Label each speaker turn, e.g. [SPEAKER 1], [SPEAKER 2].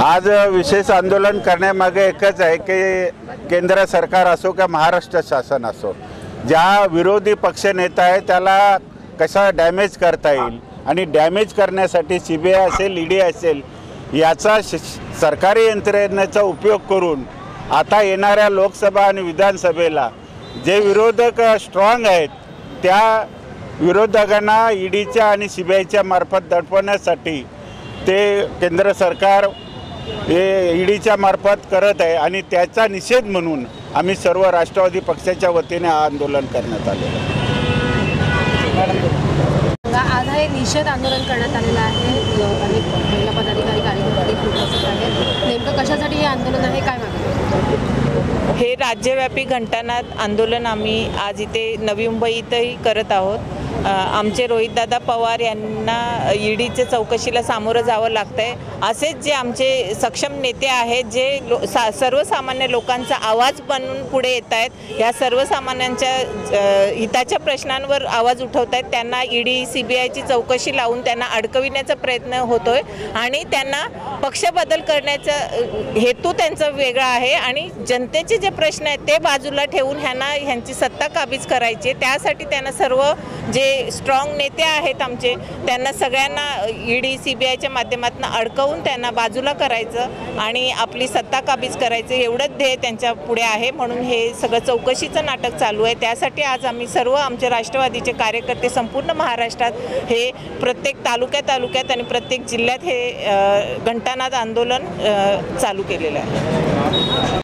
[SPEAKER 1] आज विशेष आंदोलन करण्यामागे एकच आहे की केंद्र सरकार असो किंवा महाराष्ट्र शासन असो, ज्या विरोधी पक्षनेता आहे त्याला कसा डॅमेज करता येईल आणि डॅमेज करण्यासाठी CBI असेल, ED असेल याचा सरकारी यंत्रणेचा उपयोग करून आता येणाऱ्या लोकसभा आणि विधानसभेला जे विरोधक स्ट्रॉंग आहेत त्या विरोधकांना EDच्या आणि CBIच्या मार्फत दडपण्यासाठी ते केंद्र सरकार हे EDच्या मार्फत करत आहे आणि त्याचा निषेध म्हणून आम्ही सर्व राष्ट्रवादी पक्षाच्या वतीने आंदोलन करण्यात आलेलं आहे।
[SPEAKER 2] आज हे निषेध आंदोलन करण्यात आलेलं आहे। अनेक महिला पदाधिकारी कार्यकर्ते उपस्थित आहेत। नेमकं कशासाठी हे आंदोलन आहे, काय मागणी?
[SPEAKER 3] हे राज्यव्यापी घंटानाद आंदोलन आम्ही आज इथे नवी मुंबई इथंही करत आहोत। आमचे रोहितदादा पवार यांना EDच्या चौकशीला सामोरं जावं लागतंय। असेच जे आमचे सक्षम नेते आहेत जे सर्वसामान्य लोकांचा आवाज बनून पुढे येत आहेत, ह्या सर्वसामान्यांच्या हिताच्या प्रश्नांवर आवाज उठवत आहेत, त्यांना ED CBIची चौकशी लावून त्यांना अडकविण्याचा प्रयत्न होतोय आणि त्यांना पक्षबदल करण्याचा हेतू त्यांचा वेगळा आहे आणि जनतेचे जे प्रश्न आहेत ते बाजूला ठेवून ह्यांची सत्ता काबीज करायची। त्यासाठी त्यांना सर्व जे स्ट्रॉंग नेते आहेत आमचे त्यांना सगळ्यांना ED CBIच्या माध्यमातून अडकवून त्यांना बाजूला करायचं आणि आपली सत्ता काबीज करायचं एवढंच ध्येय त्यांच्या पुढे आहे। म्हणून हे सगळं चौकशीचं नाटक चालू आहे। त्यासाठी आज आम्ही सर्व आमचे राष्ट्रवादीचे कार्यकर्ते संपूर्ण महाराष्ट्रात हे प्रत्येक तालुक्यात आणि प्रत्येक जिल्ह्यात हे घंटानाद आंदोलन चालू केलेलं आहे।